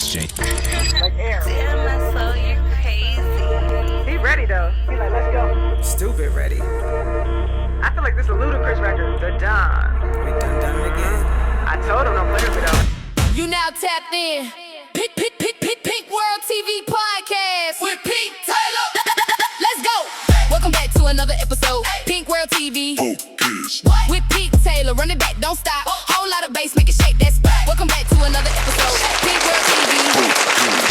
exchange. Like air. Damn, my soul, you're crazy. He ready though. He like, let's go. Stupid ready. I feel like this is a ludicrous record. The Don. We done it again. I told him don't play with me though. You now tapped in. PinkWorld TV podcast with Pink Taylor. Let's go. Welcome back to another episode. PinkWorld TV with Pink Taylor. Run it back, don't stop. Whole lot of bass, make it shake that spot. Welcome back to another episode. PinkWorld TV.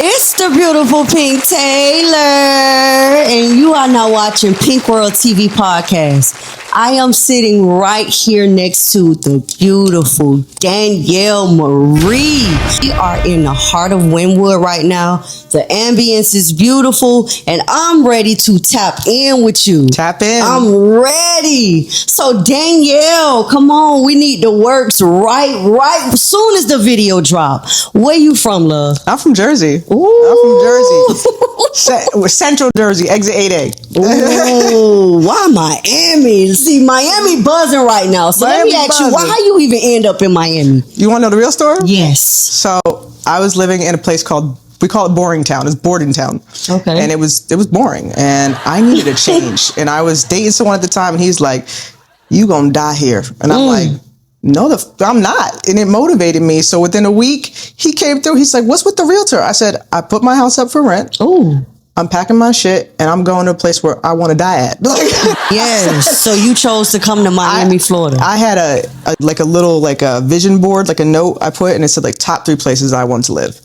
It's the beautiful Pink Taylor, and you are now watching PinkWorld TV podcast. I am sitting right here next to the beautiful Danielle Marie. We are in the heart of Wynwood right now. The ambience is beautiful, and I'm ready to tap in with you. Tap in. I'm ready. So Danielle, come on, we need the works right soon as the video drop. Where you from, love? I'm from Jersey. Ooh. I'm from Jersey. Central Jersey, exit 8A. Ooh, why Miami? See, Miami buzzing right now. So Miami let me ask buzzing. you, how you even end up in Miami? You want to know the real story? Yes. So I was living in a place called, we call it Boring Town. It's boarding town. Okay. And it was boring, and I needed a change. And I was dating someone at the time, and he's like, "You gonna die here?" And I'm like, "No, I'm not." And it motivated me. So within a week, he came through. He's like, "What's with the realtor?" I said, "I put my house up for rent. Oh. I'm packing my shit, and I'm going to a place where I want to die at." Yes. So you chose to come to Miami, Florida. I had a little vision board, like a note I put, and it said like top 3 places I want to live: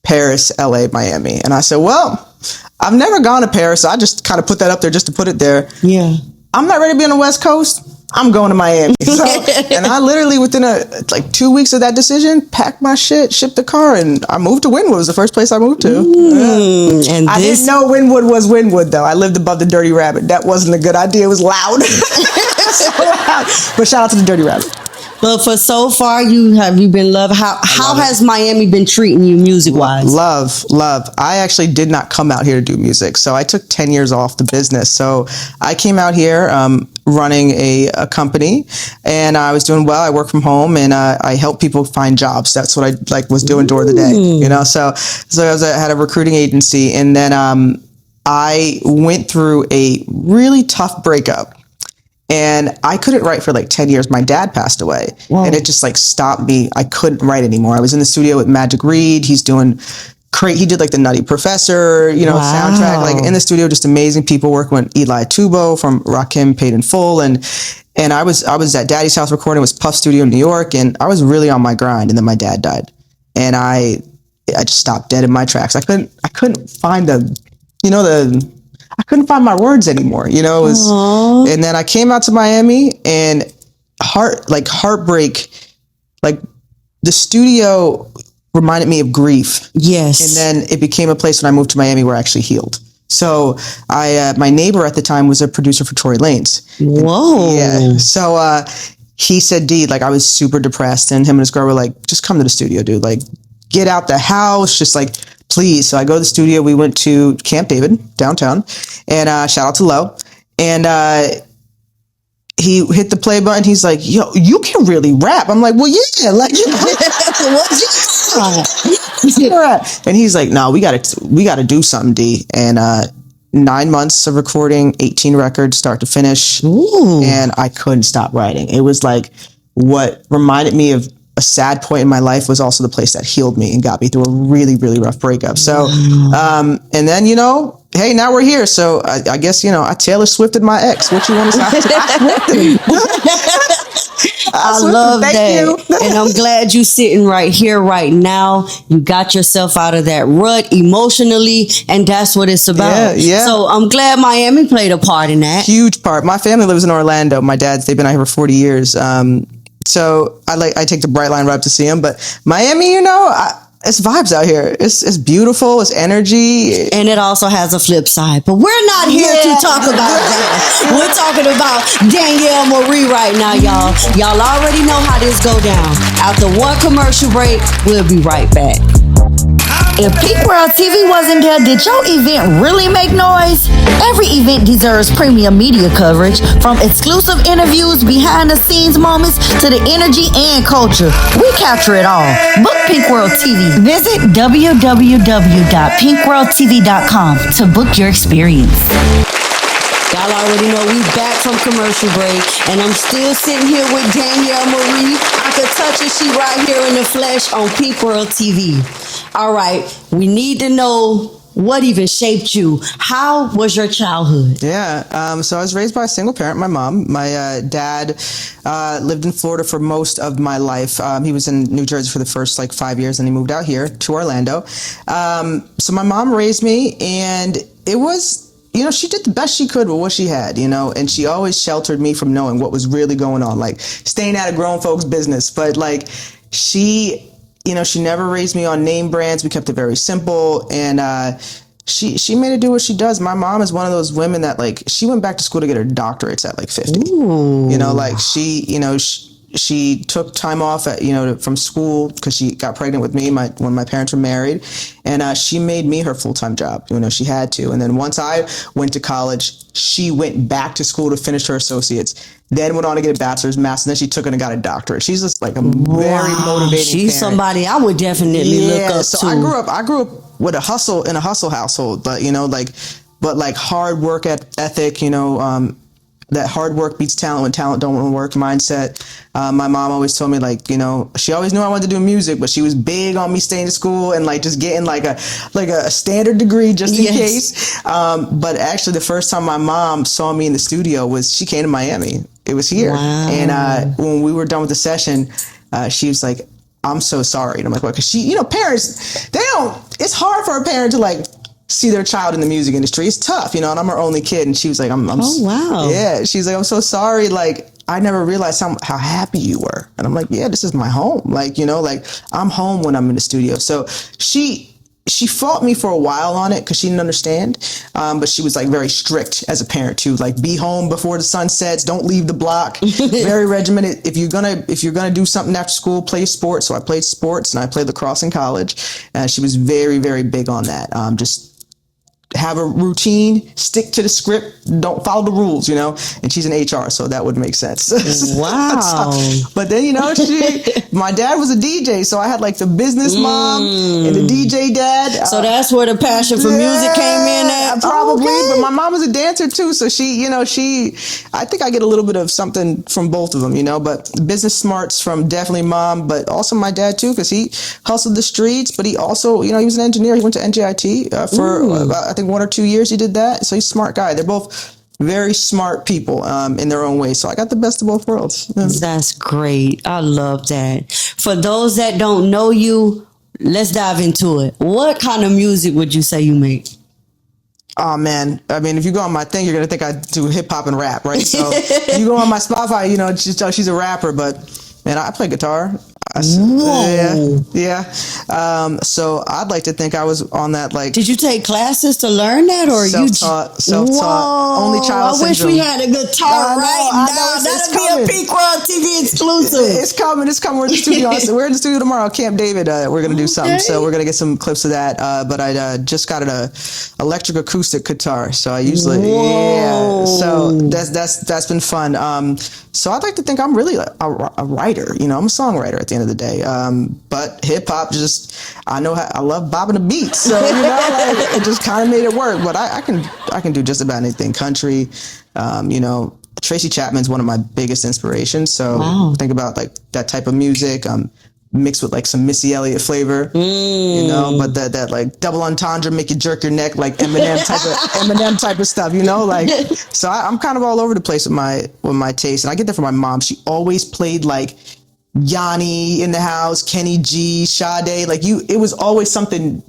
Paris, LA, Miami. And I said, well, I've never gone to Paris, so I just kind of put that up there just to put it there. Yeah. I'm not ready to be on the West Coast. I'm going to Miami. So, and I literally within 2 weeks of that decision, packed my shit, shipped the car, and I moved to Wynwood. It was the first place I moved to. And I didn't know Wynwood was Wynwood though. I lived above the Dirty Rabbit. That wasn't a good idea. It was loud. So loud. But shout out to the Dirty Rabbit. But for so far, you've been loved. How has Miami been treating you music wise? Love. I actually did not come out here to do music. So I took 10 years off the business. So I came out here running a company, and I was doing well. I work from home, and I help people find jobs. That's what I was doing during the day, you know? So I had a recruiting agency, and then I went through a really tough breakup. And I couldn't write for 10 years. My dad passed away. Whoa. And it just stopped me. I couldn't write anymore. I was in the studio with Magic Reed. He did the Nutty Professor, soundtrack, in the studio, just amazing people working with Eli Tubo from Rakim Paid in Full. And I was at Daddy's house recording. It was Puff Studio in New York. And I was really on my grind. And then my dad died. And I just stopped dead in my tracks. I couldn't find I couldn't find my words anymore, it was, and then I came out to Miami, and heartbreak, the studio reminded me of grief. Yes. And then it became a place when I moved to Miami where I actually healed. So my neighbor at the time was a producer for Tory Lanez. Whoa. Yeah. So, he said, D, I was super depressed, and him and his girl were like, just come to the studio, dude. Get out the house, just please. So I go to the studio. We went to Camp David downtown, and shout out to Lo. And he hit the play button. He's like, yo, you can really rap. I'm like, well, yeah, and he's like, no, we gotta do something, D. And 9 months of recording, 18 records, start to finish. Ooh. And I couldn't stop writing. It was what reminded me of a sad point in my life was also the place that healed me and got me through a really, really rough breakup. So, and then, hey, now we're here. So I guess, I Taylor Swifted my ex. What you want to say? I love that. And I'm glad you're sitting right here, right now. You got yourself out of that rut emotionally, and that's what it's about. Yeah. So I'm glad Miami played a part in that. Huge part. My family lives in Orlando. They've been out here for 40 years. So I take the Bright Line right up to see them, but Miami, it's vibes out here. It's beautiful. It's energy. And it also has a flip side, but we're not here to talk about that. We're talking about Danielle Marie right now, y'all. Y'all already know how this go down. After one commercial break, we'll be right back. If PinkWorld TV wasn't there, did your event really make noise? Every event deserves premium media coverage, from exclusive interviews, behind the scenes moments, to the energy and culture. We capture it all. Book PinkWorld TV. Visit www.pinkworldtv.com to book your experience. Y'all already know we back from commercial break, and I'm still sitting here with Danielle Marie. I could touch her. She right here in the flesh on PinkWorld TV. All right, we need to know what even shaped you. How was your childhood? Yeah, so I was raised by a single parent, my mom. My dad lived in Florida for most of my life. He was in New Jersey for the first 5 years, and he moved out here to Orlando. So my mom raised me, and it was, she did the best she could with what she had, and she always sheltered me from knowing what was really going on, staying out of grown folks' business. But she never raised me on name brands. We kept it very simple, and she made her do what she does. My mom is one of those women that she went back to school to get her doctorates at 50. Ooh. She took time off from school because she got pregnant with me when my parents were married, and she made me her full-time job. She had to. And then once I went to college, she went back to school to finish her associates, then went on to get a bachelor's, master's, and then she took it and got a doctorate. She's just a very motivating She's parent. Somebody I would definitely look up so to. I grew up with a hustle household, but hard work ethic, that hard work beats talent when talent don't want to work mindset. My mom always told me, she always knew I wanted to do music, but she was big on me staying to school and just getting a standard degree just in case. But actually, the first time my mom saw me in the studio was she came to Miami. It was here. Wow. And when we were done with the session, she was like, "I'm so sorry." And I'm like, "What?" Because she, parents, it's hard for a parent to see their child in the music industry. It's tough, and I'm her only kid. And she was like, oh, wow. Yeah. She's like, "I'm so sorry. I never realized how happy you were." And I'm like, "Yeah, this is my home." I'm home when I'm in the studio. So she fought me for a while on it because she didn't understand. But she was very strict as a parent too. Be home before the sun sets. Don't leave the block. Very regimented. If you're gonna do something after school, play sports. So I played sports and I played lacrosse in college. She was very, very big on that. Just have a routine, stick to the script, don't follow the rules, and she's in HR, so that would make sense. Wow. But then, my dad was a DJ, so I had the business mom and the DJ dad. So that's where the passion for music came in at? Probably, Okay. but my mom was a dancer too, so I think I get a little bit of something from both of them, but business smarts from definitely mom, but also my dad too, because he hustled the streets, but he also, he was an engineer. He went to NJIT for, I think, 1 or 2 years he did that. So he's a smart guy. They're both very smart people in their own way. So I got the best of both worlds. Yeah. That's great. I love that. For those that don't know you, let's dive into it. What kind of music would you say you make? Oh man, I mean, if you go on my thing, you're gonna think I do hip hop and rap, right? So you go on my Spotify, she's a rapper, but man, I play guitar. Whoa. Yeah. So I'd like to think I was on that Did you take classes to learn that, or self-taught, only child I wish syndrome. we had a guitar right now. It's That'll be a PinkWorld TV exclusive. It's coming. We're in the studio. We're in the studio tomorrow, Camp David. We're gonna do something. So we're gonna get some clips of that. But I just got an electric acoustic guitar. So I usually So that's been fun. So I'd like to think I'm really a writer. I'm a songwriter at the end of the day. But hip hop, I love bopping the beats. So it just kind of made it work. But I can do just about anything. Country, Tracy Chapman's one of my biggest inspirations. So think about that type of music. Mixed with some Missy Elliott flavor, but that double entendre make you jerk your neck, Eminem type of stuff, So I'm kind of all over the place with my taste, and I get that from my mom. She always played Yanni in the house, Kenny G, Sade, it was always something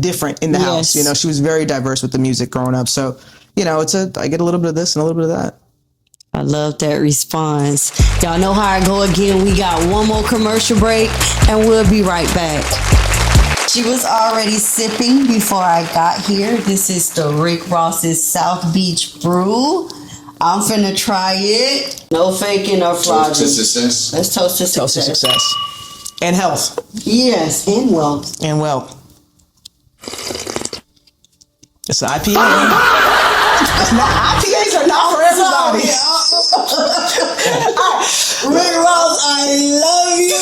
different in the house. She was very diverse with the music growing up. So, I get a little bit of this and a little bit of that. I love that response. Y'all know how I go again. We got one more commercial break and we'll be right back. She was already sipping before I got here. This is the Rick Ross's South Beach Brew. I'm finna try it. No faking or fraud. Toast to success. Let's toast to success. Toast to success. And health. Yes, and wealth. And wealth. It's an IPA. It's not, IPAs are not for everybody. Rick Ross, I love you.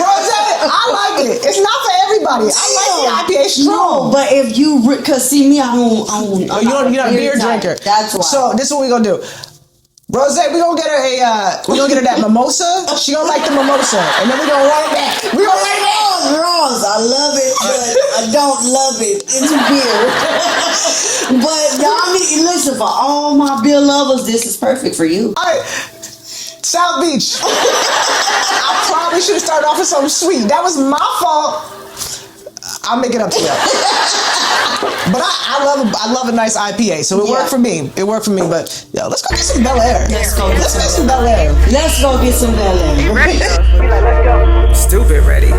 Rose, I like it. It's not for everybody. I like the IPA strong. No, but if you, cause see me, You're not a beer drinker. That's why. So this is what we're gonna do. Rose, we gonna get her that mimosa. She gonna like the mimosa, and then we gonna run it back. We gonna run it back. Rose, I love it, but I don't love it. It's beer. But y'all need listen, for all my beer lovers, this is perfect for you. All right. South Beach. I probably should have started off with something sweet. That was my fault. I'll make it up to you. But I love a nice IPA, so it worked for me. It worked for me. But yo, let's go get some BELAIRE. Let's get some BELAIRE. Let's go get some BELAIRE. Ready? Let's go. Stupid ready.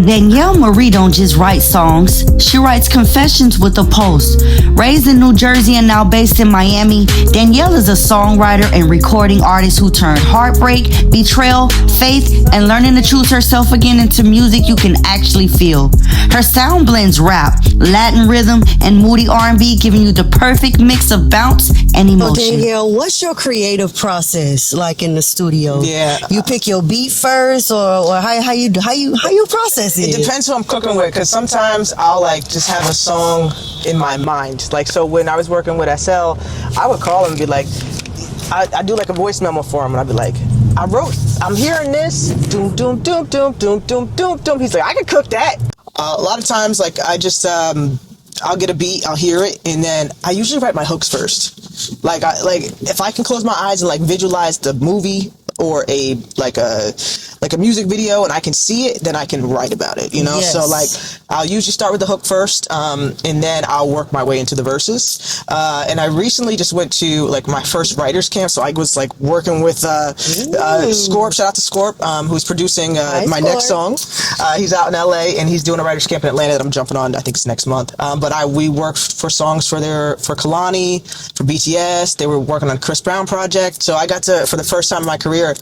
Danielle Marie don't just write songs, she writes confessions with a post. Raised in New Jersey and now based in Miami, Danielle is a songwriter and recording artist who turned heartbreak, betrayal, faith, and learning to choose herself again into music you can actually feel. Her sound blends rap, Latin rhythm, and moody R&B, giving you the perfect mix of bounce and So emotion. Danielle, what's your creative process like in the studio? Yeah. You pick your beat first, or how you process it? It depends who I'm cooking with, because sometimes I'll like just have a song in my mind. Like, so when I was working with SL, I would call him and be like, I do like a voice memo for him, and I'd be like, I'm hearing this, doom, doom, doom, doom, doom, doom, doom, doom. He's like, I can cook that. A lot of times, like, I just, I'll get a beat, I'll hear it, and then I usually write my hooks first. Like, if I can close my eyes and like visualize the movie or a music video and I can see it, then I can write about it, you know? Yes. So like, I'll usually start with the hook first, and then I'll work my way into the verses. And I recently just went to like my first writers camp, so I was like working with Scorp, shout out to Scorp, who's producing my next song. He's out in LA and he's doing a writers camp in Atlanta that I'm jumping on, I think it's next month. But we worked for songs for Kalani, for BTS. They were working on Chris Brown project, so I got to, for the first time in my career,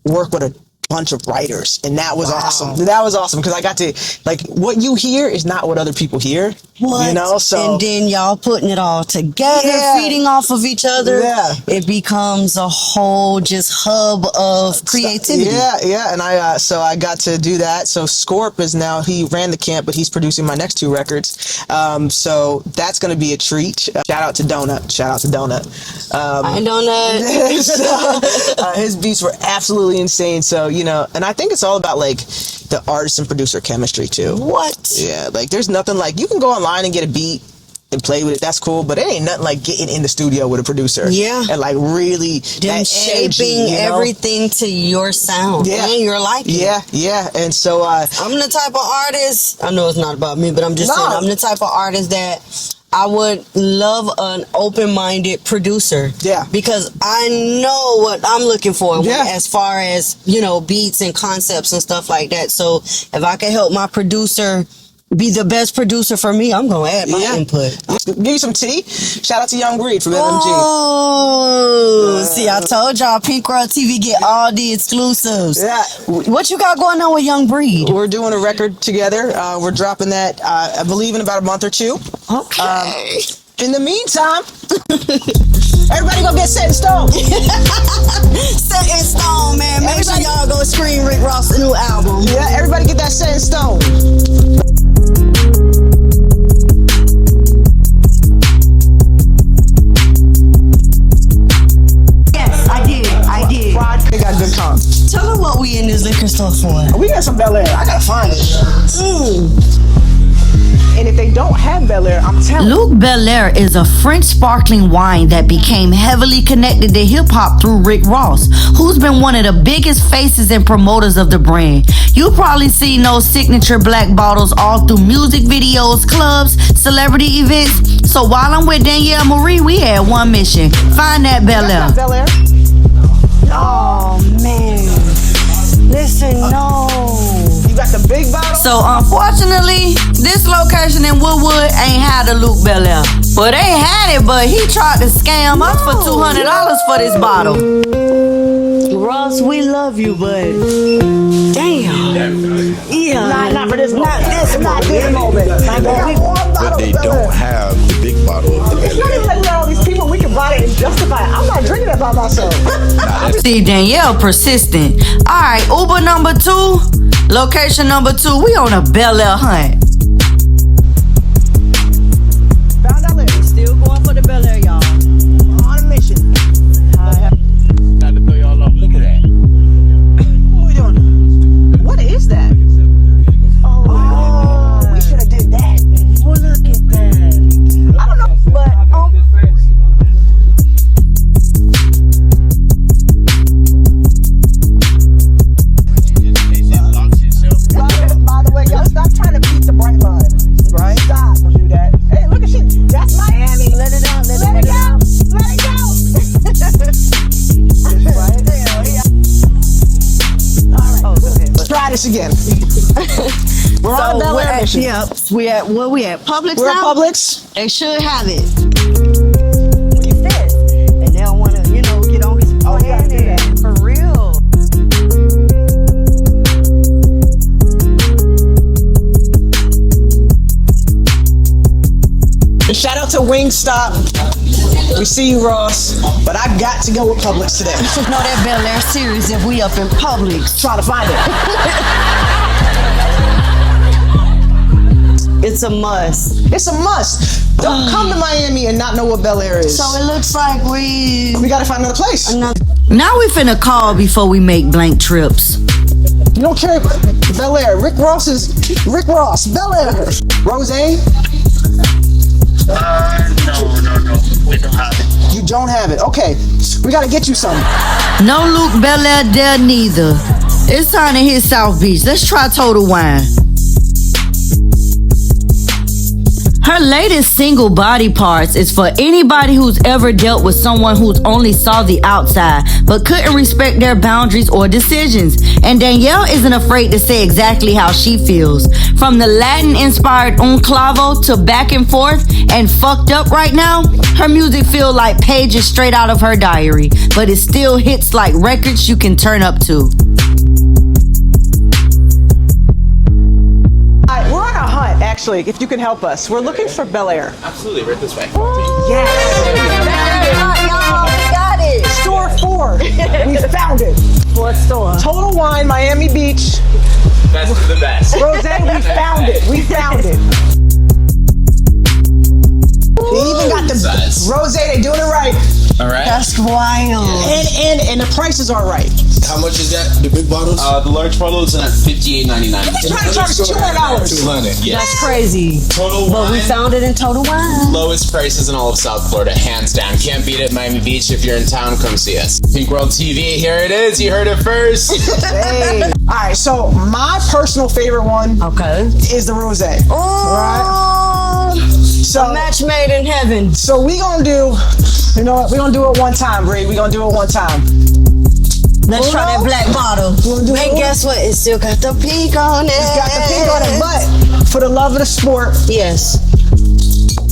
work with a bunch of writers, and that was awesome. That was awesome because I got to, like, what you hear is not what other people hear. What? You know, so and then y'all putting it all together, feeding off of each other. Yeah, it becomes a whole just hub of creativity. Yeah, and I got to do that. So Scorp is now, he ran the camp, but he's producing my next 2 records. So that's gonna be a treat. Shout out to Donut. Hi, Donut. So, his beats were absolutely insane. So, you know, and I think it's all about like the artist and producer chemistry too. What? Yeah, like there's nothing like, you can go online and get a beat and play with it, that's cool, but it ain't nothing like getting in the studio with a producer. Yeah. And like really them shaping everything to your sound and your liking. Yeah. And so I'm the type of artist, I know it's not about me, but I'm just saying, I'm the type of artist that I would love an open-minded producer. Yeah. Because I know what I'm looking for as far as, you know, beats and concepts and stuff like that. So if I can help my producer be the best producer for me, I'm going to add my input. Give you some tea. Shout out to Young Breed from LMG. Oh, see, I told y'all PinkWorld TV get all the exclusives. Yeah. What you got going on with Young Breed? We're doing a record together. We're dropping that, I believe, in about a month or 2. Okay. In the meantime, everybody go get set in stone. Set in stone, man. Make sure y'all go stream Rick Ross' new album. Yeah, everybody get that set in stone. Yes, I did. They got good comp. Tell them what we in this liquor store for. We got some BELAIRE. I gotta find it. And if they don't have BELAIRE, I'm telling you. Luc Belaire is a French sparkling wine that became heavily connected to hip-hop through Rick Ross, who's been one of the biggest faces and promoters of the brand. You probably seen those signature black bottles all through music videos, clubs, celebrity events. So while I'm with Danielle Marie, we had one mission: find that BELAIRE. BELAIRE? Oh, man. Listen, no. You got the big bottle? So unfortunately, this location in Woodwood ain't had the Luc Belaire. Well, they had it, but he tried to scam us for $200 for this bottle. Ross, we love you, but damn. Yeah. Not for this moment. Not this moment. I'm not drinking that by myself. See, Danielle persistent. All right, Uber number 2, location number 2. We on a BELAIRE hunt. Found out later. Still going for the BELAIRE, y'all. On a mission. Not to throw y'all off. Look at that. What are we doing? What is that? Oh, we should have did that. Well, look at that. I don't know, but by the way, y'all stop trying to beat the bright line. Right? Stop. Don't do that. Hey, look at shit. That's Miami. Let it out. Let it go. Let it go. Right there. All right. Oh, go ahead. Let's try this again. We're on a BELAIRE mission. Yep. We at where we at? Publix We're at now? Publix. They should have it. What you said. And they don't want to, get on his plan. For real. And shout out to Wingstop. We see you, Ross. But I got to go with Publix today. Know that BELAIRE series if we up in Publix. Try to find it. It's a must. It's a must. Don't come to Miami and not know what BELAIRE is. So it looks like we gotta find another place. Now we finna call before we make blank trips. You don't care. BELAIRE. Rick Ross. BELAIRE. Rose? No. We don't have it. You don't have it. Okay. We gotta get you some. No Luc Belaire there neither. It's time to hit South Beach. Let's try Total Wine. Her latest single, Body Parts, is for anybody who's ever dealt with someone who's only saw the outside but couldn't respect their boundaries or decisions. And Danielle isn't afraid to say exactly how she feels. From the Latin-inspired Un Clavo to Back and Forth and Fucked Up Right Now, her music feels like pages straight out of her diary, but it still hits like records you can turn up to. We're on a hunt, actually, if you can help us. We're looking for BELAIRE. Absolutely, right this way. Yes. y'all, we got it. Store 4. We found it. What store? Total Wine, Miami Beach. Best of the best. Rose, we found it. We found it. They even got the Rose, they doing it right. All right. That's wild. And the prices are right. How much is that? The big bottles? The large bottles at $58.99. They're trying to charge us $200. 200. Yes. That's crazy. Total But we Wine. found it in Total Wine. Lowest prices in all of South Florida, hands down. Can't beat it. Miami Beach. If you're in town, come see us. PinkWorld TV. Here it is. You heard it first. Hey. All right, so my personal favorite one is the Rose. Oh, So match made in heaven. So we gonna do, you know what? We gonna do it one time, Bree. We gonna do it one time. Let's try that black bottle. And guess what? It still got the pink on it. It's got the pink on it, but for the love of the sport, yes,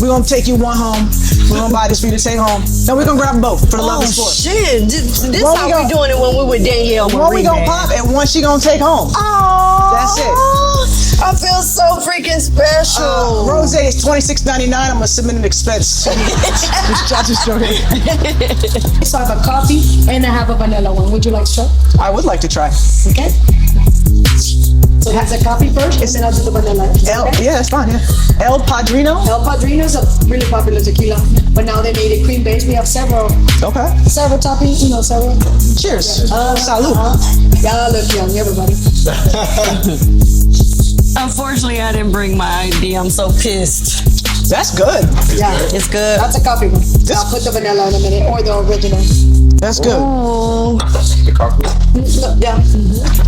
we gonna take you one home. We're gonna buy this for you to take home. Then we're gonna grab both for the love of the sport. Shit. This Well, how we we gonna- doing it when we with Danielle Marie. One we gonna pop and one she gonna take home. Oh, That's it. I feel so freaking special. Rose is $26.99. I'm gonna submit an expense. Just joking. So I have a coffee and I have a vanilla one. Would you like to try? I would like to try. Okay. So that's a coffee first, and then I'll do the vanilla. Okay? Yeah, that's fine. Yeah. El Padrino. El Padrino is a really popular tequila, but now they made it cream based. We have several Okay. toppings, several. Cheers. Salud. Y'all look young, everybody. Unfortunately, I didn't bring my ID. I'm so pissed. That's good. Yeah, It's good. that's a coffee one. I'll put the vanilla in a minute, or the original. That's good. Oh, The coffee. Yeah.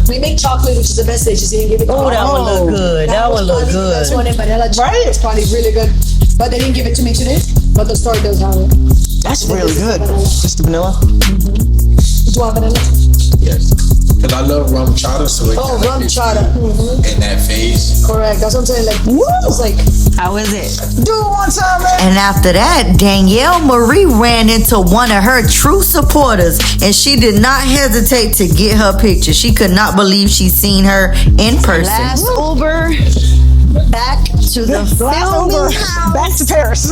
We make chocolate, which is the best dish. You didn't give it. oh, that one look good. That one look good. That's one in vanilla. Right. It's probably really good, but they didn't give it to me today. But the store does have it. That's really good. Just the vanilla. Do you want vanilla? Yes. Because I love rum chata, so it Oh, kinda rum gets chata. you in that phase. Correct. That's what I'm saying. Like, it's like. How is it? Do it one time, man. And after that, Danielle Marie ran into one of her true supporters, and she did not hesitate to get her picture. She could not believe she seen her in person. Last Uber back to the filming house. Back to Paris.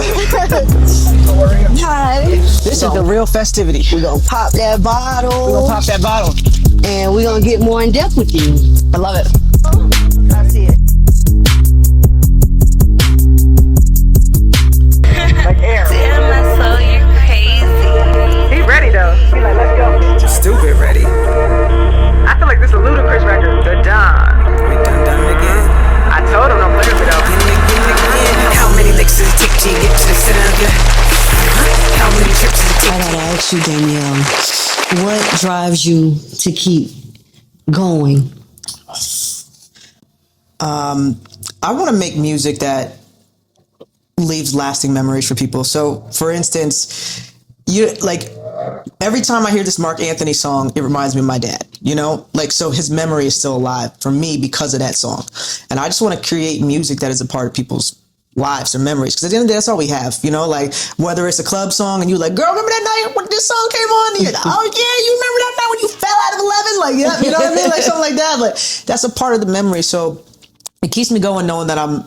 Hi. This is the real festivity. We're gonna pop that bottle. We're gonna pop that bottle. And we're gonna get more in depth with you. I love it. I see it. Like air. Damn, my soul, you're crazy. He ready though. He like, let's go. Stupid ready. I feel like this is a ludicrous record. The Don. We done it again. I told him don't play with it though. How many licks does it take to get to the center of your? How many trips does it take? I gotta ask you, Danielle, what drives you to keep going? I want to make music that leaves lasting memories for people. So, for instance, every time I hear this Mark Anthony song, it reminds me of my dad, so his memory is still alive for me because of that song. And I just want to create music that is a part of people's lives or memories. Because at the end of the day, that's all we have, whether it's a club song and you're like, girl, remember that night when this song came on? And you're like, oh yeah, you remember that night when you fell out of 11? Like, yeah, you know what I mean? Like something like that. Like that's a part of the memory. So it keeps me going knowing that I'm,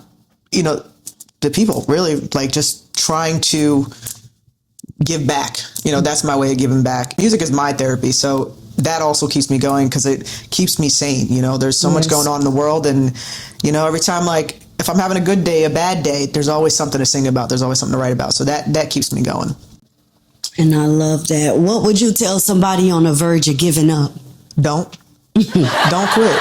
the people really like just trying to give back. That's my way of giving back. Music is my therapy. So that also keeps me going because it keeps me sane. There's so much going on in the world. And, every time, like, if I'm having a good day, a bad day, there's always something to sing about. There's always something to write about. So that keeps me going. And I love that. What would you tell somebody on the verge of giving up? Don't quit.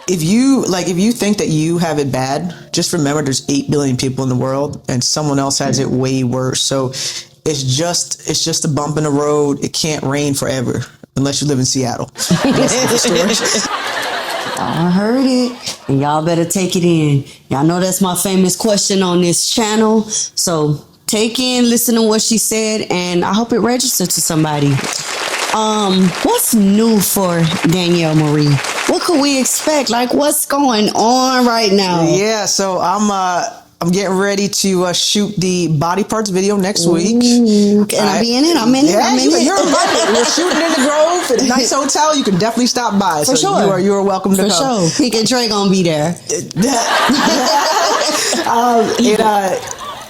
If you think that you have it bad, just remember there's 8 billion people in the world and someone else has it way worse. So it's just a bump in the road. It can't rain forever unless you live in Seattle. That's the story. I heard it, and y'all better take it in. Y'all know that's my famous question on this channel. So take in, listen to what she said, and I hope it registered to somebody. What's new for Danielle Marie? What could we expect? Like, what's going on right now? Yeah, so I'm getting ready to shoot the body parts video next week. Can I be in it? I'm in it. Yeah, I'm in it. you're invited. We're shooting in the Grove at a nice hotel. You can definitely stop by. For sure. You are welcome to come. For sure. Pink and Trey gonna be there.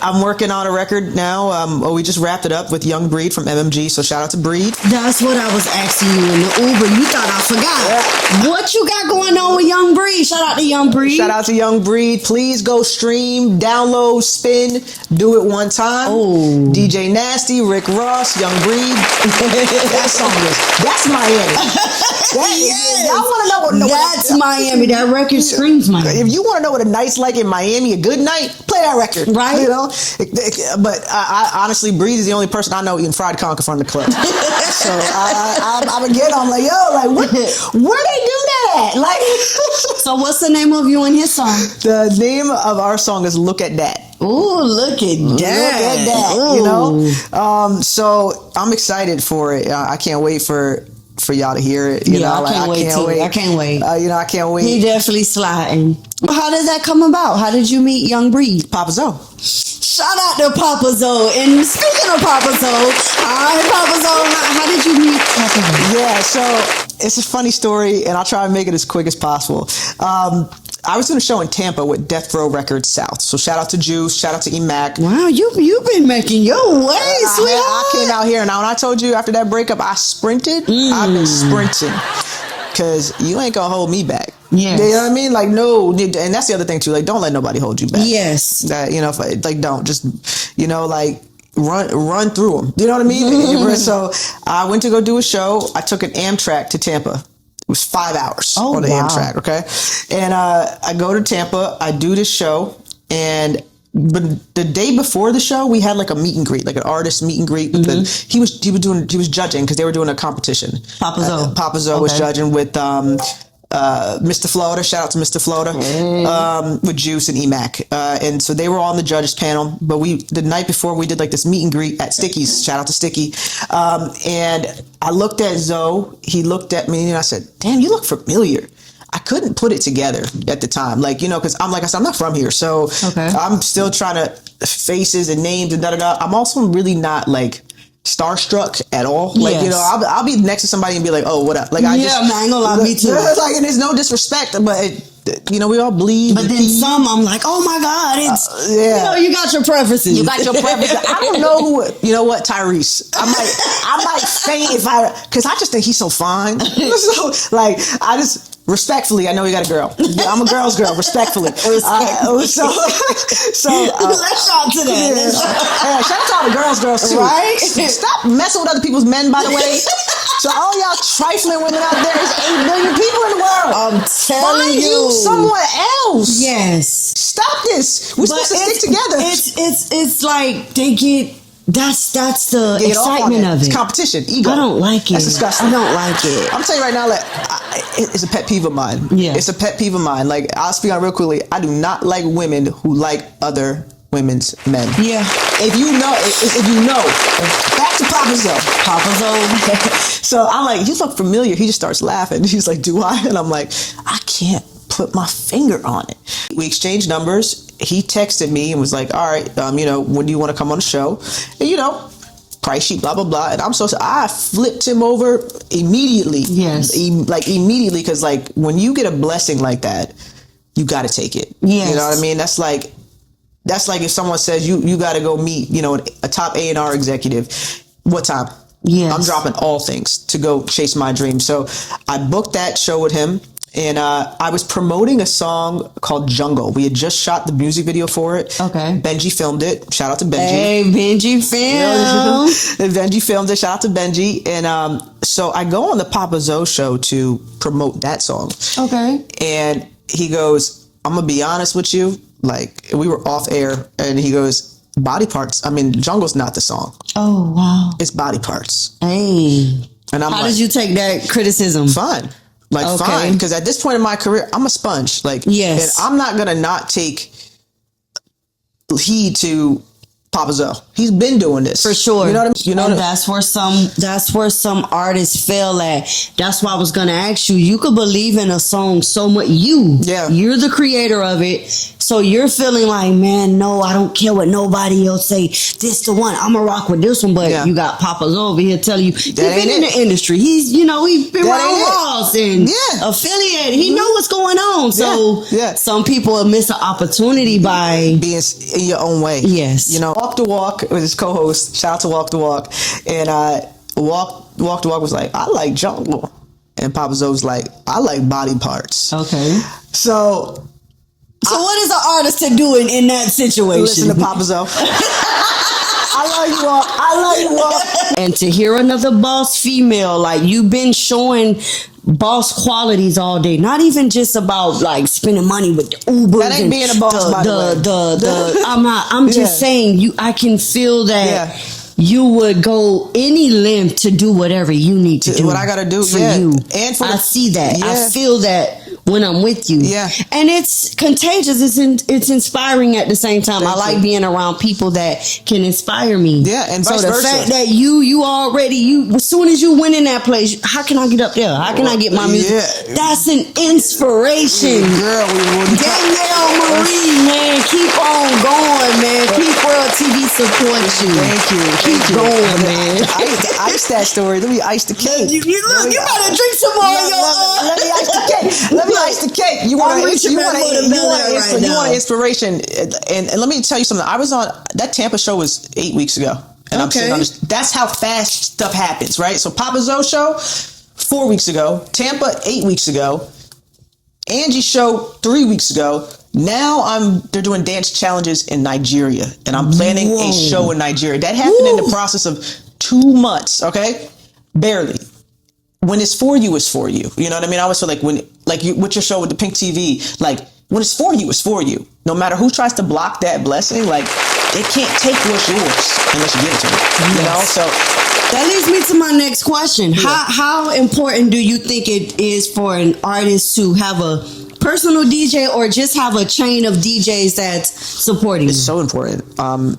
I'm working on a record now. We just wrapped it up with Young Breed from MMG, so shout out to Breed. That's what I was asking you in the Uber. You thought I forgot. Yeah. What you got going on with Young Breed? Shout out to Young Breed. Shout out to Young Breed. Please go stream, download, spin, do it one time. Oh. DJ Nasty, Rick Ross, Young Breed. That song that's Miami. Yes. Y'all want to know what that's Miami. That record screams Miami. If you want to know what a night's like in Miami, a good night, play that record. Right. But I honestly, Breed is the only person I know eating fried conch in front of the club. So I'm again, I'm like, yo, like where they do that at? Like, so what's the name of you and his song? The name of our song is "Look at That." Ooh, look at that! Look at that! Ooh. So I'm excited for it. I can't wait for y'all to hear it. I can't wait. I can't wait. I can't wait. He definitely sliding. How did that come about? How did you meet Young Breed? Papa Zoe. Shout out to Papa Zoe. And speaking of Papa Zoe, Papa Zoe, how did you meet Papa Zoe? Yeah, so it's a funny story, and I'll try and make it as quick as possible. I was doing a show in Tampa with Death Row Records South. So shout out to Juice, shout out to E-Mac. Wow, you've been making your way, sweetheart. I came out here, and when I told you after that breakup, I sprinted, I've been sprinting. Because you ain't going to hold me back. Yes. You know what I mean? Like, no, and that's the other thing too. Like, don't let nobody hold you back. Yes. That, don't just, run through them. You know what I mean? So I went to go do a show. I took an Amtrak to Tampa. It was 5 hours on the Amtrak. Okay. And I go to Tampa. I do this show, but the day before the show, we had like a meet and greet, like an artist meet and greet. Mm-hmm. He was judging because they were doing a competition. Papa Zoe was judging with Mr. Florida. Shout out to Mr. Florida with Juice and E-Mac. And so they were on the judges panel. But the night before, we did like this meet and greet at Sticky's. Shout out to Sticky. And I looked at Zoe. He looked at me and I said, "Damn, you look familiar." I couldn't put it together at the time. Because I'm like I said, I'm not from here. So I'm still trying to faces and names and da-da-da. I'm also really not like starstruck at all. Like, Yes. you know, I'll be next to somebody and be like, oh, what up? Like, I Yeah, man, I ain't gonna lie, me too. Like, and there's no disrespect, but you know, we all bleed. But then some, I'm like, oh my God, it's, yeah. you know, you got your preferences. You got your preferences. I don't know who, you know what, Tyrese. I might faint because I just think he's so fine. So, like, I just, respectfully, I know you got a girl. I'm a girl's girl, respectfully. Let's shout to that. Yeah, shout out to all the girls too. Right? Stop messing with other people's men, by the way. So all y'all trifling women out there, there's 8 million people in the world. I'm telling Find you. someone else. Yes. Stop this. We're supposed to stick together. It's like they get. That's the excitement of it. It's competition, ego. I don't like it. That's disgusting. I don't like it. I'm telling you right now, like, it's a pet peeve of mine. Yeah. It's a pet peeve of mine. Like, I'll speak on it real quickly. I do not like women who like other women's men. Yeah. If you know, back to Papa Zoe. Papa Zoe. So I'm like, you look familiar. He just starts laughing. He's like, do I? And I'm like, I can't put my finger on it. We exchanged numbers. He texted me and was like, all right, you know, when do you want to come on the show? And, you know, price sheet, blah, blah, blah. And I flipped him over immediately. Yes. Immediately, because, like, when you get a blessing like that, you got to take it. Yes. You know what I mean? That's like if someone says you got to go meet, you know, a top A&R executive. What time? Yes. I'm dropping all things to go chase my dream. So I booked that show with him. And I was promoting a song called Jungle. We had just shot the music video for it. Okay. Benji filmed it. Shout out to Benji. Hey, Benji filmed. Benji filmed it. Shout out to Benji. And so I go on the Papa Zoe show to promote that song. Okay. And he goes, I'm going to be honest with you. Like, we were off air. And he goes, body parts. I mean, Jungle's not the song. Oh, wow. It's body parts. Hey. And How did you take that criticism? Fine. Like, fine, because at this point in my career, I'm a sponge. Like, yes. And I'm not gonna not take heed to Papa Zoe. He's been doing this for sure. You know what I mean? You know, and that's where some artists fail at. That's why I was gonna ask you. You could believe in a song so much. You're the creator of it, so you're feeling like, man, no, I don't care what nobody else say. This the one. I'ma rock with this one. But you got Papa Zoe over here telling you he's been in the industry. He's been around Ross and affiliated. He know what's going on. So some people miss an opportunity by being in your own way. Yes, you know. Walk the Walk with his co-host. Shout out to Walk the Walk. And Walk the Walk was like, I like Jungle. And Papa Zoe was like, I like body parts. Okay. So what is an artist to do in that situation? Listen to Papa Zoe. I love you all. And to hear another boss female, like, you've been showing boss qualities all day. Not even just about like spending money with the Ubers. That ain't being a boss, by the way. I'm just saying, I can feel that you would go any length to do whatever you need to do. What I gotta do for you. And for I see that. Yeah. I feel that when I'm with you. Yeah. And it's contagious. It's inspiring at the same time. I like being around people that can inspire me. Yeah, and vice so the versa. fact that you already, as soon as you went in that place, how can I get up there? How can I get my music? Yeah. That's an inspiration. Girl, Danielle Marie, man, keep on going, man. PinkWorld TV supports you. Thank you. Keep going, man. Ice that story. Let me ice the cake. You better drink some more. Let me ice the cake. Let me ice the cake. You want an inspiration. And let me tell you something. I was on, that Tampa show was 8 weeks ago. And I'm sitting on this. That's how fast stuff happens, right? So Papa Zoe show, 4 weeks ago. Tampa, 8 weeks ago. Angie show, 3 weeks ago. Now they're doing dance challenges in Nigeria, and I'm planning a show in Nigeria. That happened in the process of 2 months, okay? Barely. When it's for you, it's for you. You know what I mean? I always feel like with your show with the Pink TV, like, when it's for you, it's for you. No matter who tries to block that blessing, like, they can't take what's yours unless you give it to them. Yes. You know, so that leads me to my next question. Yeah. How important do you think it is for an artist to have a personal DJ or just have a chain of DJs that's supporting you? It's so important.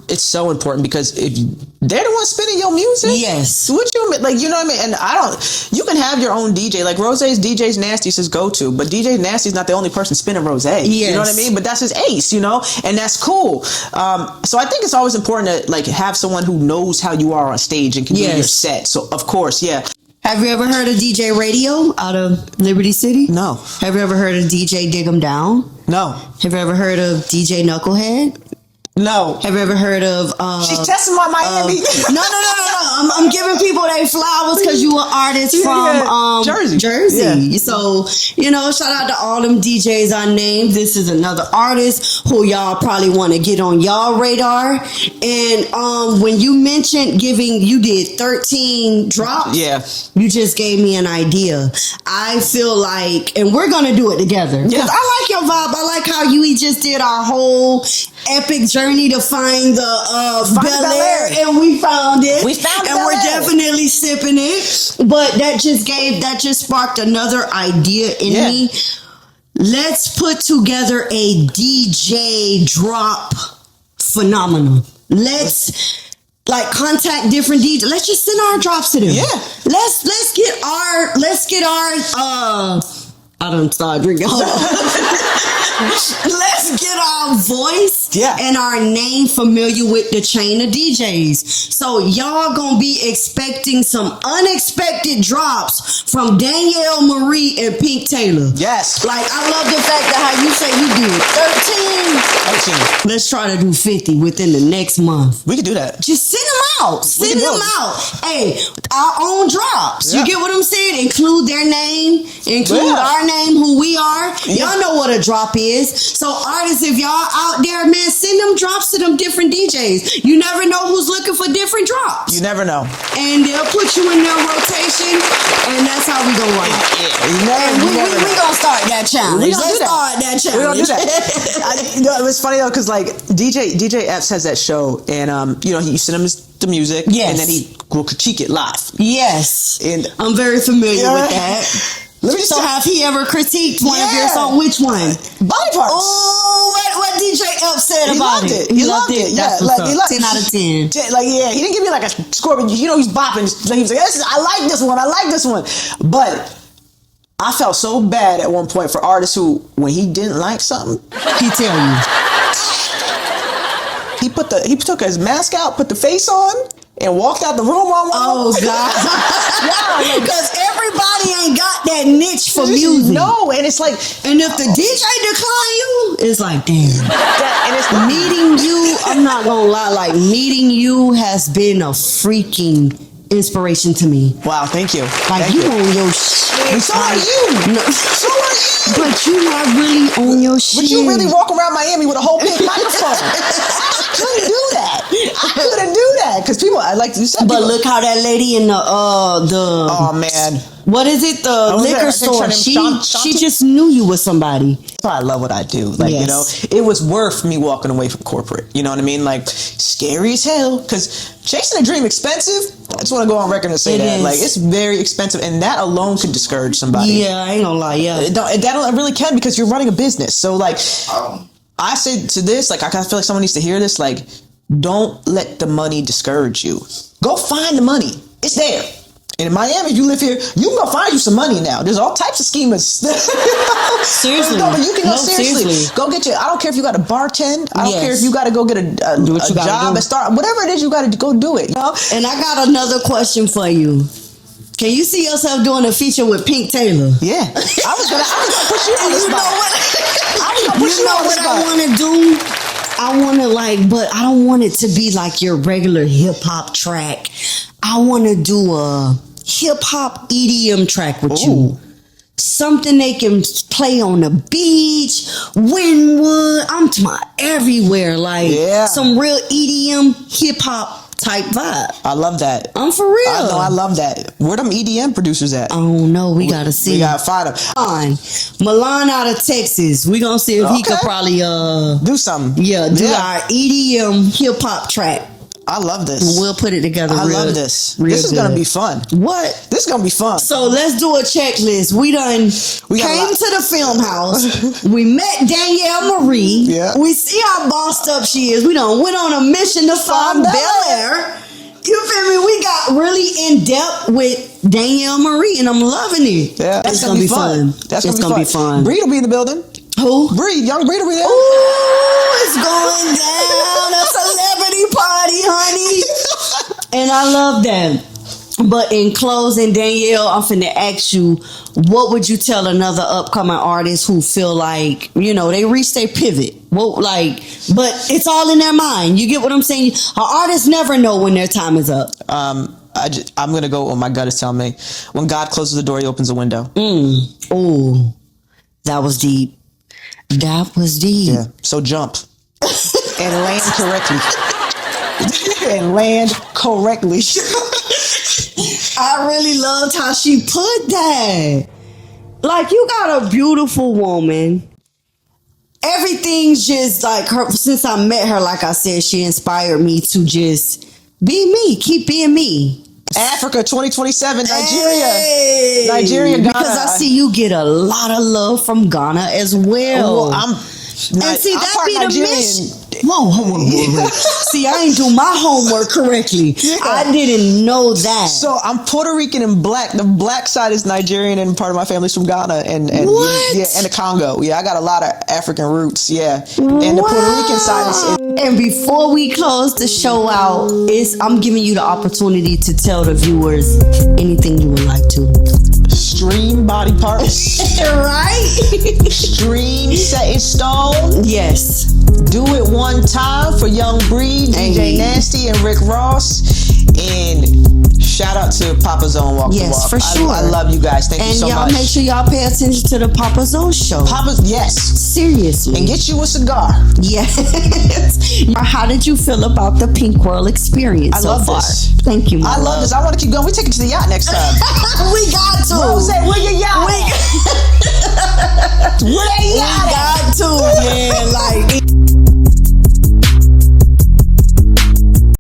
It's so important because if they're the ones spinning your music, yes. What you like? You know what I mean? And you can have your own DJ. Like Rose's DJ's Nasty's his go-to, but DJ Nasty's not the only person spinning Rose. Yes. You know what I mean? But that's his face, you know, and that's cool. So I think it's always important to like have someone who knows how you are on stage and can do your set. So of course, yeah. Have you ever heard of DJ Radio out of Liberty City? No. Have you ever heard of DJ Dig 'em Down? No. Have you ever heard of DJ Knucklehead? No. Have you ever heard of... She's testing my Miami. No. I'm giving people their flowers because you an artist from Jersey. Yeah. So, you know, shout out to all them DJs I named. This is another artist who y'all probably want to get on y'all radar. And when you mentioned you did 13 drops. Yeah. You just gave me an idea. I feel like, and we're going to do it together. Because I like your vibe. I like how we just did our whole epic journey to find the Belaire, and we found it. We found it, and we're definitely sipping it. But that just sparked another idea in me. Let's put together a DJ drop phenomenon. Let's contact different DJs. Let's just send our drops to them. Yeah. Let's get our I done started drinking. Hold on. Let's get our voice and our name familiar with the chain of DJs. So y'all gonna be expecting some unexpected drops from Danielle Marie and Pink Taylor. Yes. Like, I love the fact that how you say you did 13. Let's try to do 50 within the next month. We can do that. Just send them out. Send them out. Hey, our own drops. You get what I'm saying? Include their name. Include our name, who we are. Y'all know what a drop is. So artists, if y'all out there, man, send them drops to them different DJs. You never know who's looking for different drops. You never know. And they'll put you in their rotation, and that's how we gonna rock. We gonna start that challenge. Let's start that challenge. We gonna do that. It was funny though, because like DJ Epps has that show, and you know, he sent him the music, and then he will critique it live. Yes, and I'm very familiar with that. So have he ever critiqued one of your songs? Which one? Body Parts. Oh, what DJ Epps said about it? He loved it. That's like, he loved 10 out of 10. Like, yeah, he didn't give me like a score, but you know, he's bopping. Like, he was like, I like this one. I like this one. But I felt so bad at one point for artists who, when he didn't like something, he tell you. He took his mask out, put the face on, and walked out the room on one. Oh, God. Because everybody ain't got that niche for music. No, and it's like... And if the DJ decline you, it's like, damn. And it's meeting you, I'm not going to lie, like, meeting you has been a freaking inspiration to me. Wow, thank you. Like, thank you on your shit. So are you. No. So are you. But you not really on your shit. But you really walk around Miami with a whole big microphone. I couldn't do that. I couldn't do that. Because people, I like you said. But look how that lady in the oh man, what is it? The liquor store. She just knew you was somebody. That's why I love what I do. Like, you know, it was worth me walking away from corporate. You know what I mean? Like, scary as hell. Because chasing a dream expensive. I just want to go on record and say that. Like, it's very expensive, and that alone could discourage somebody. Yeah, I ain't gonna lie. Yeah, that really can, because you're running a business. So like, I say to this, like, I kind of feel like someone needs to hear this. Like, don't let the money discourage you. Go find the money. It's there. And in Miami, if you live here, you can go find you some money now. There's all types of schemers. Seriously. No, but you can go seriously. Go get I don't care if you got to bartend. I don't care if you got to go get a job and start. Whatever it is, you got to go do it. You know? And I got another question for you. Can you see yourself doing a feature with Pink Taylor? Yeah. I was gonna put you on the spot. You know what I want to do? I want to but I don't want it to be like your regular hip hop track. I want to do a hip hop EDM track with you. Something they can play on the beach, Wynwood. I'm talking about everywhere. Like some real EDM hip hop type vibe. I love that. I'm for real. I know, I love that. Where them EDM producers at? I don't know. We gotta see. We gotta find them. Milan out of Texas. We gonna see if he could probably do something. Yeah, do our EDM hip hop track. I love this. We'll put it together. I love this. This is gonna be fun. What? This is gonna be fun. So let's do a checklist. We came to the film house. We met Danielle Marie. Yeah. We see how bossed up she is. We done went on a mission to find Belaire. You feel me? We got really in depth with Danielle Marie, and I'm loving it. Yeah, that's gonna be fun. That's gonna be fun. Bree will be in the building. Who? Breed, Young Breed, are we there? Ooh, it's going down. A celebrity party, honey. And I love that. But in closing, Danielle, I'm finna ask you, what would you tell another upcoming artist who feel like, you know, they reached their pivot? Well, like, but it's all in their mind. You get what I'm saying? An artist never know when their time is up. I'm gonna go what my gut is telling me. When God closes the door, He opens a window. Oh, that was deep. That was deep. Yeah. So jump and land correctly. And land correctly. I really loved how she put that. Like, you got a beautiful woman. Everything's just like her. Since I met her, like I said, she inspired me to just be me. Keep being me. Africa 2027, Nigeria. Hey. Nigeria, Ghana. Because I see you get a lot of love from Ghana as well. Well, and see, that be the Nigerian. mission. Whoa. See, I ain't do my homework correctly. Yeah. I didn't know that. So I'm Puerto Rican and black. The black side is Nigerian, and part of my family's from Ghana and what? Yeah, and the Congo. Yeah, I got a lot of African roots. Yeah, and the Puerto Rican side is. And before we close the show out, I'm giving you the opportunity to tell the viewers anything you would like to. Stream body parts. Right? Stream set in stone. Yes. Do it one time for Young Breed, DJ Nasty, and Rick Ross. And shout out to Papa Zone Walk the Walk. Yes, for sure. I love you guys. Thank you so much. And y'all make sure y'all pay attention to the Papa Zone show. Yes. Seriously. And get you a cigar. Yes. How did you feel about the PinkWorld experience so love far? this. Thank you, I love this. I want to keep going. We take it to the yacht next time. We got to. Rose, where your yacht? Where that yacht? We got to, man. Like.